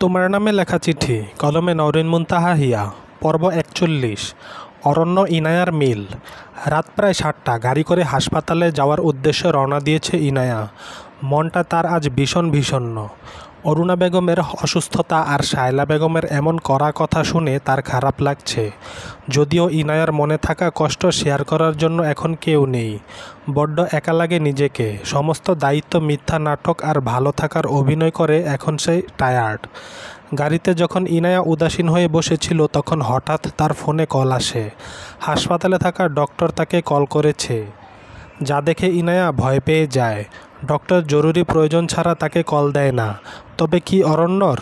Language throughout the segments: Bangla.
তোমার নামে লেখা চিঠি কলমে নওরিন মুনতাহা হিয়া পর্ব ৪১। অরণ্য ইনায়ার মিল। রাত প্রায় ৭টা। গাড়ি করে হাসপাতালে যাওয়ার উদ্দেশ্যে রওনা দিয়েছে ইনায়া। মনটা তার আজ ভীষণ বিষণ্ণ। অরুণা বেগমের অসুস্থতা আর শায়লা বেগমের এমন কড়া কথা শুনে তার খারাপ লাগছে। যদিও ইনায়ার মনে থাকা কষ্ট শেয়ার করার জন্য এখন কেউ নেই। বড্ড একা লাগে নিজেকে। সমস্ত দায়িত্ব মিথ্যা নাটক আর ভালো থাকার অভিনয় করে এখন সে টায়ার্ড। গাড়িতে যখন ইনায়া উদাসীন হয়ে বসেছিল তখন হঠাৎ তার ফোনে কল আসে। হাসপাতালে থাকা ডক্টর তাকে কল করেছে, যা দেখে ইনায়া ভয় পেয়ে যায়। ডক্টর জরুরি প্রয়োজন ছাড়া তাকে কল দেয় না। তবে কি অরণ্যর?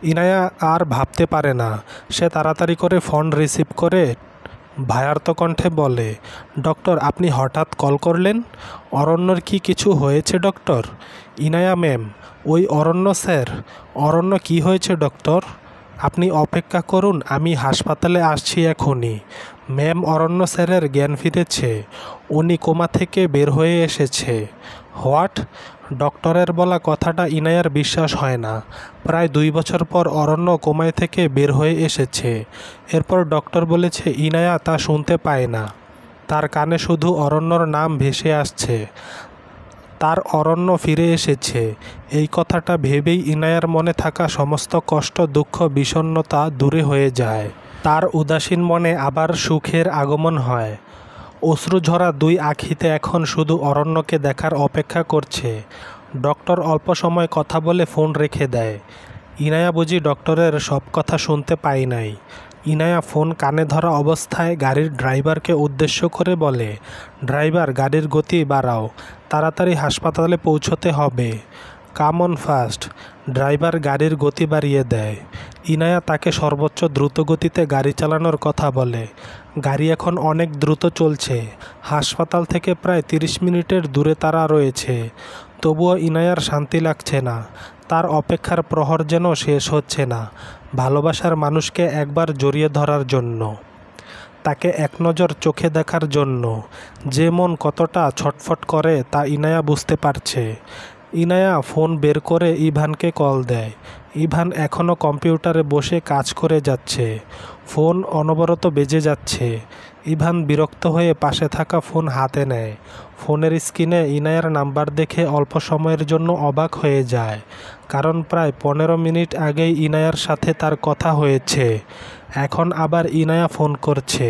ইনায়া আর ভাবতে পারে না। সে তাড়াতাড়ি করে ফোন রিসিভ করে ভায়ার্ত কণ্ঠে বলে, ডক্টর আপনি হঠাৎ কল করলেন? অরণ্যর কি কিছু হয়েছে ডক্টর? ইনায়া ম্যাম, ওই অরণ্য স্যার। অরণ্য কি হয়েছে ডক্টর? আপনি অপেক্ষা করুন, আমি হাসপাতালে আসছি এখনই। ম্যাম, অরণ্য স্যারের জ্ঞান ফিরেছে। উনি কোমা থেকে বের হয়ে এসেছে। হোয়াট? ডক্টরের বলা কথাটা ইনায়ার বিশ্বাস হয় না। প্রায় ২ বছর পর অরণ্য কোমায় থেকে বের হয়ে এসেছে। এরপর ডক্টর বলেছে ইনায়া তা শুনতে পায় না। তার কানে শুধু অরণ্যর নাম ভেসে আসছে। তার অরণ্য ফিরে এসেছে। এই কথাটা ভেবেই ইনায়ার মনে থাকা সমস্ত কষ্ট, দুঃখ, বিষণ্ণতা দূরে হয়ে যায়। তার উদাসীন মনে আবার সুখের আগমন হয়। অশ্রুঝরা ২ আখিতে এখন শুধু অরণ্যকে দেখার অপেক্ষা করছে। ডক্টর অল্প সময় কথা বলে ফোন রেখে দেয়। ইনায়া বুঝি ডক্টরের সব কথা শুনতে পায় নাই। ইনায়া ফোন কানে ধরা অবস্থায় গাড়ির ড্রাইভারকে উদ্দেশ্য করে বলে, ড্রাইভার গাড়ির গতি বাড়াও, তাড়াতাড়ি হাসপাতালে পৌঁছতে হবে। Come on fast. ড্রাইভার গাড়ির গতি বাড়িয়ে দেয়। ইনায়া তাকে সর্বোচ্চ দ্রুত গতিতে গাড়ি চালানোর কথা বলে। গাড়ি এখন অনেক দ্রুত চলছে। হাসপাতাল থেকে প্রায় ৩০ মিনিটের দূরে তারা রয়েছে। তবুও ইনায়ার শান্তি লাগছে না। তার অপেক্ষার প্রহর যেন শেষ হচ্ছে না। ভালোবাসার মানুষকে একবার জড়িয়ে ধরার জন্য, তাকে এক নজর চোখে দেখার জন্য। যে মন কতটা ছটফট করে তা ইনায়া বুঝতে পারছে। ইনায়া ফোন বের করে ইভানকে কল দেয়। ইভান এখনও কম্পিউটারে বসে কাজ করে যাচ্ছে। ফোন অনবরত বেজে যাচ্ছে। ইভান বিরক্ত হয়ে পাশে থাকা ফোন হাতে নেয়। ফোনের স্ক্রিনে ইনায়ার নাম্বার দেখে অল্প সময়ের জন্য অবাক হয়ে যায়। কারণ প্রায় ১৫ মিনিট আগেই ইনায়ার সাথে তার কথা হয়েছে। এখন আবার ইনায়া ফোন করছে।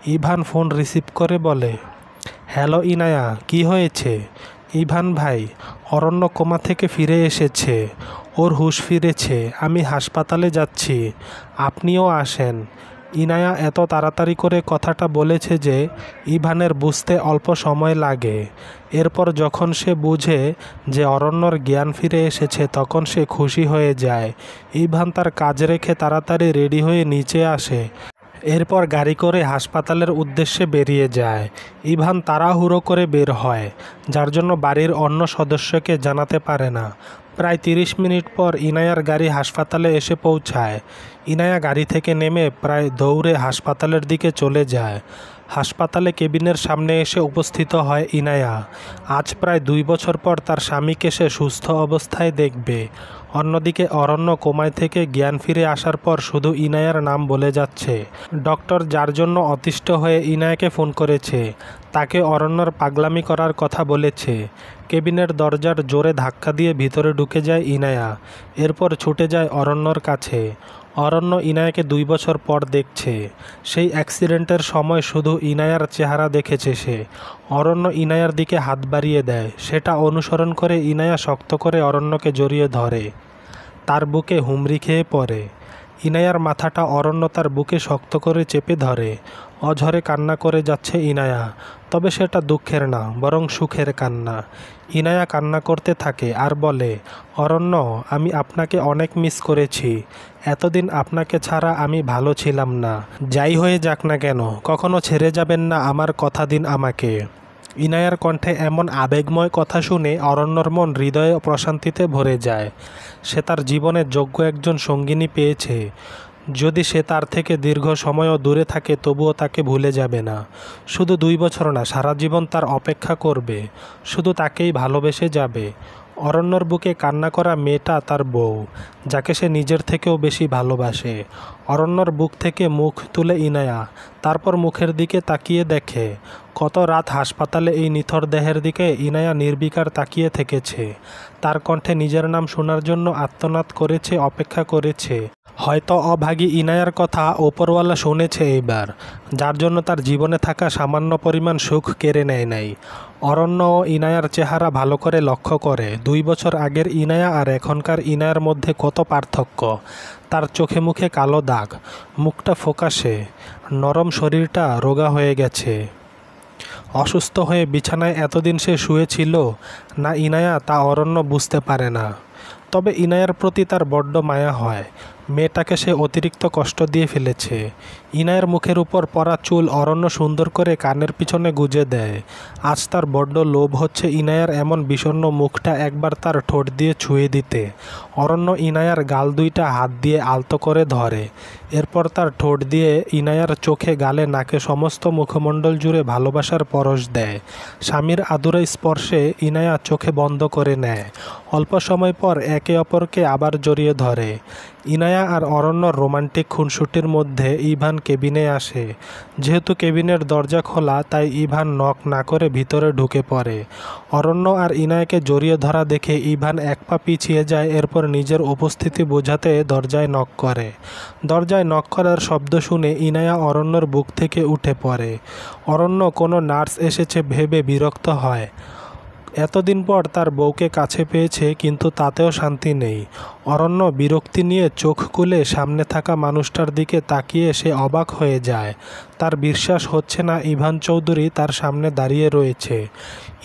ইভান ফোন রিসিভ করে বলে, হ্যালো ইনায়া, কি হয়েছে? ইভান ভাই, অরণ্য কোমা থেকে ফিরে এসেছে। ওর হুঁশ ফিরেছে। আমি হাসপাতালে যাচ্ছি, আপনিও আসেন। ইনায়া এত তাড়াতাড়ি করে কথাটা বলেছে যে ইভানের বুঝতে অল্প সময় লাগে। এরপর যখন সে বুঝে যে অরণ্যর জ্ঞান ফিরে এসেছে তখন সে খুশি হয়ে যায়। ইভান তার কাজ রেখে তাড়াতাড়ি রেডি হয়ে নিচে আসে। এরপর গাড়ি করে হাসপাতালের উদ্দেশ্যে বেরিয়ে যায়। ইভান তাড়াহুড়ো করে বের হয়, যার জন্য বাড়ির অন্য সদস্যকে জানাতে পারে না। প্রায় ৩০ মিনিট পর ইনায়ার গাড়ি হাসপাতালে এসে পৌঁছায়। ইনায়া গাড়ি থেকে নেমে প্রায় দৌড়ে হাসপাতালের দিকে চলে যায়। হাসপাতালে কেবিনের সামনে এসে উপস্থিত হয় ইনায়া। আজ প্রায় ২ বছর পর তার স্বামীকে সে সুস্থ অবস্থায় দেখবে। অন্যদিকে অরণ্য কোমায় থেকে জ্ঞান ফিরে আসার পর শুধু ইনায়ার নাম বলে যাচ্ছে। ডক্টর যার জন্য অতিষ্ঠ হয়ে ইনায়াকে ফোন করেছে, তাকে অরণ্যর পাগলামি করার কথা বলেছে। কেবিনের দরজার জোরে ধাক্কা দিয়ে ভিতরে ঢুকে যায় ইনায়া। এরপর ছুটে যায় অরণ্যর কাছে। অরণ্য ইনায়াকে ২ বছর পর দেখছে। সেই অ্যাক্সিডেন্টের সময় শুধু ইনায়ার চেহারা দেখেছে সে। অরণ্য ইনায়ার দিকে হাত বাড়িয়ে দেয়। সেটা অনুসরণ করে ইনায়া শক্ত করে অরণ্যকে জড়িয়ে ধরে। তার বুকে হুমড়ি খেয়ে পড়ে। ইনায়ার মাথাটা অরণ্য তার বুকে শক্ত করে চেপে ধরে। অঝরে কান্না করে যাচ্ছে ইনায়া। তবে সেটা দুঃখের না, বরং সুখের কান্না। ইনায়া কান্না করতে থাকে আর বলে, অরণ্য, আমি আপনাকে অনেক মিস করেছি। এতদিন আপনাকে ছাড়া আমি ভালো ছিলাম না। যাই হয়ে যাক না কেন, কখনো ছেড়ে যাবেন না, আমার কথা দিন আমাকে। ইনায়ার কণ্ঠে এমন আবেগময় কথা শুনে অরণ্যর মন হৃদয়ে প্রশান্তিতে ভরে যায়। সে তার জীবনে যোগ্য একজন সঙ্গিনী পেয়েছে। যদি সে তার থেকে দীর্ঘ সময়ও দূরে থাকে তবুও তাকে ভুলে যাবে না। শুধু ২ বছর না, সারা জীবন তার অপেক্ষা করবে। শুধু তাকেই ভালোবেসে যাবে। অরণ্যর বুকে কান্না করা মেয়েটা তার বউ, যাকে সে নিজের থেকেও বেশি ভালোবাসে। অরণ্যর বুক থেকে মুখ তুলে ইনায়া, তারপর মুখের দিকে তাকিয়ে দেখে কত রাত হাসপাতালে এই নিথর দেহের দিকে ইনায়া নির্বিকার তাকিয়ে থেকেছে। তার কণ্ঠে নিজের নাম শোনার জন্য আর্তনাদ করেছে, অপেক্ষা করেছে। হয়তো অভাগী ইনায়ার কথা ওপরওয়ালা শুনেছে এইবার, যার জন্য তার জীবনে থাকা সামান্য পরিমাণ সুখ কেড়ে নেয় নাই। অরণ্য ও ইনায়ার চেহারা ভালো করে লক্ষ্য করে 2 বছর আগের ইনায়া আর এখনকার ইনায়ার মধ্যে কত পার্থক্য। তার চোখে মুখে কালো দাগ, মুখটা ফোকাসে, নরম শরীরটা রোগা হয়ে গেছে। অসুস্থ হয়ে বিছানায় এতদিন সে শুয়েছিল না ইনায়া তা অরণ্য বুঝতে পারে না। তবে ইনায়ার প্রতি তার বড্ড মায়া হয়। মেয়েটাকে সে অতিরিক্ত কষ্ট দিয়ে ফেলেছে। ইনায়ের মুখের উপর পরা চুল অরণ্য সুন্দর করে কানের পিছনে গুজে দেয়। আজ তার বড্ড লোভ হচ্ছে ইনায়ার এমন বিষণ্ণ মুখটা একবার তার ঠোঁট দিয়ে ছুঁয়ে দিতে। অরণ্য ইনায়ার গাল দুইটা হাত দিয়ে আলতো করে ধরে। এরপর তার ঠোঁট দিয়ে ইনায়ার চোখে, গালে, নাকে সমস্ত মুখমণ্ডল জুড়ে ভালোবাসার পরশ দেয়। স্বামীর আদুরে স্পর্শে ইনায়া চোখে বন্ধ করে নেয়। অল্প সময় পর একে অপরকে আবার জড়িয়ে ধরে। ইনায়া আর অরণ্যর রোমান্টিক খুনসুটির মধ্যে ইভান কেবিনে আসে। যেহেতু কেবিনের দরজা খোলা, তাই ইভান নক না করে ভিতরে ঢুকে পড়ে। অরণ্য আর ইনায়াকে জড়িয়ে ধরা দেখে ইভান এক পা পিছিয়ে যায়। এরপর নিজের উপস্থিতি বোঝাতে দরজায় নক করে। দরজায় নক করার শব্দ শুনে ইনায়া অরণ্যর বুক থেকে উঠে পড়ে। অরণ্য কোনো নার্স এসেছে ভেবে বিরক্ত হয়। এতদিন পর তার বউকে কাছে পেয়েছে, কিন্তু তাতেও শান্তি নেই। অরণ্য বিরক্তি নিয়ে চোখ খুলে সামনে থাকা মানুষটার দিকে তাকিয়ে সে অবাক হয়ে যায়। তার বিশ্বাস হচ্ছে না ইভান চৌধুরী তার সামনে দাঁড়িয়ে রয়েছে।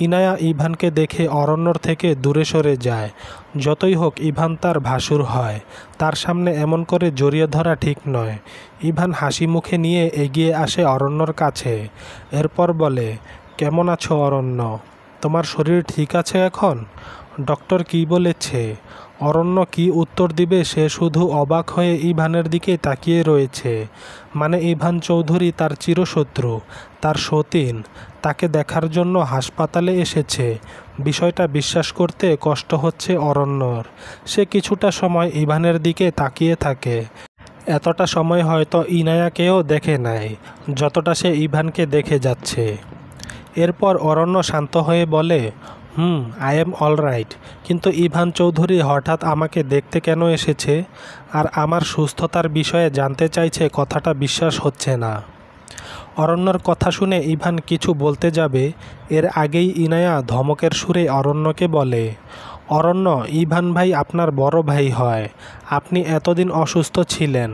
ইনায়া ইভানকে দেখে অরণ্যর থেকে দূরে সরে যায়। যতই হোক ইভান তার ভাসুর হয়, তার সামনে এমন করে জড়িয়ে ধরা ঠিক নয়। ইভান হাসি মুখে নিয়ে এগিয়ে আসে অরণ্যর কাছে। এরপর বলে, কেমন আছো অরণ্য? তোমার শরীর ঠিক আছে এখন? ডক্টর কি বলেছে? অরণ্য কি উত্তর দিবে সে শুধু অবাক হয়ে ইভানের দিকে তাকিয়ে রয়েছে। মানে ইভান চৌধুরী তার চিরশত্রু, তার সতীন, তাকে দেখার জন্য হাসপাতালে এসেছে। বিষয়টা বিশ্বাস করতে কষ্ট হচ্ছে অরণ্যর। সে কিছুটা সময় ইভানের দিকে তাকিয়ে থাকে। এতটা সময় হয়তো ইনায়াকেও দেখে নাই যতটা সে ইভানকে দেখে যাচ্ছে। এরপর অরণ্য শান্ত হয়ে বলে, আই এম অল রাইট, কিন্তু ইভান চৌধুরী হঠাৎ আমাকে দেখতে কেন এসেছে আর আমার সুস্থতার বিষয়ে জানতে চাইছে, কথাটা বিশ্বাস হচ্ছে না। অরণ্যর কথা শুনে ইভান কিছু বলতে যাবে, এর আগেই ইনায়া ধমকের সুরে অরণ্যকে বলে, অরণ্য, ইভান ভাই আপনার বড় ভাই হয়। আপনি এতদিন অসুস্থ ছিলেন,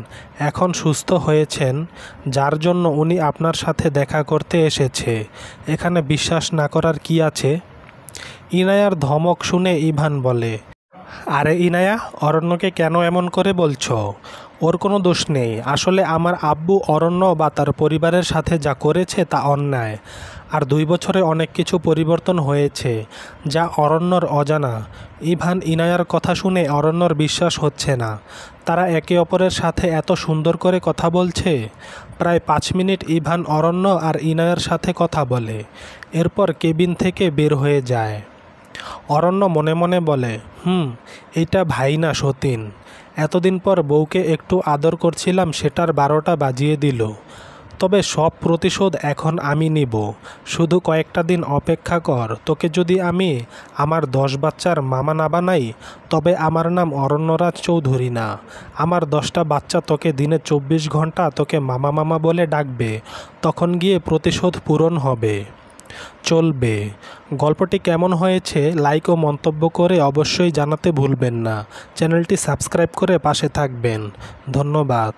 এখন সুস্থ হয়েছেন, যার জন্য উনি আপনার সাথে দেখা করতে এসেছে। এখানে বিশ্বাস না করার কি আছে? ইনায়ার ধমক শুনে ইভান বলে, আরে ইনায়া, অরণ্যকে কেন এমন করে বলছো? ওর কোনো দোষ নেই। আসলে আমার আব্বু অরণ্য বা তার পরিবারের সাথে যা করেছে তা অন্যায়। আর 2 বছরে অনেক কিছু পরিবর্তন হয়েছে যা অরণ্যর অজানা। ইভান ইনায়ার কথা শুনে অরণ্যর বিশ্বাস হচ্ছে না। তারা একে অপরের সাথে এত সুন্দর করে কথা বলছে। প্রায় 5 মিনিট ইভান অরণ্য আর ইনায়ার সাথে কথা বলে। এরপর কেবিন থেকে বের হয়ে যায়। অরণ্য মনে মনে বলে, এইটা ভাই না সতীন। এতদিন পর বউকে একটু আদর করছিলাম, সেটার 12টা বাজিয়ে দিল। তবে সব প্রতিশোধ এখন আমি নিব। শুধু কয়েকটা দিন অপেক্ষা কর। তোকে যদি আমি আমার 10 বাচ্চার মামা না বানাই, তবে আমার নাম অরণ্যরাজ চৌধুরী না। আমার 10টা বাচ্চা তোকে দিনে 24 ঘন্টা তোকে মামা মামা বলে ডাকবে। তখন গিয়ে প্রতিশোধ পূরণ হবে। চলবে। গল্পটি কেমন হয়েছে লাইক ও মন্তব্য করে অবশ্যই জানাতে ভুলবেন না। চ্যানেলটি সাবস্ক্রাইব করে পাশে থাকবেন। ধন্যবাদ।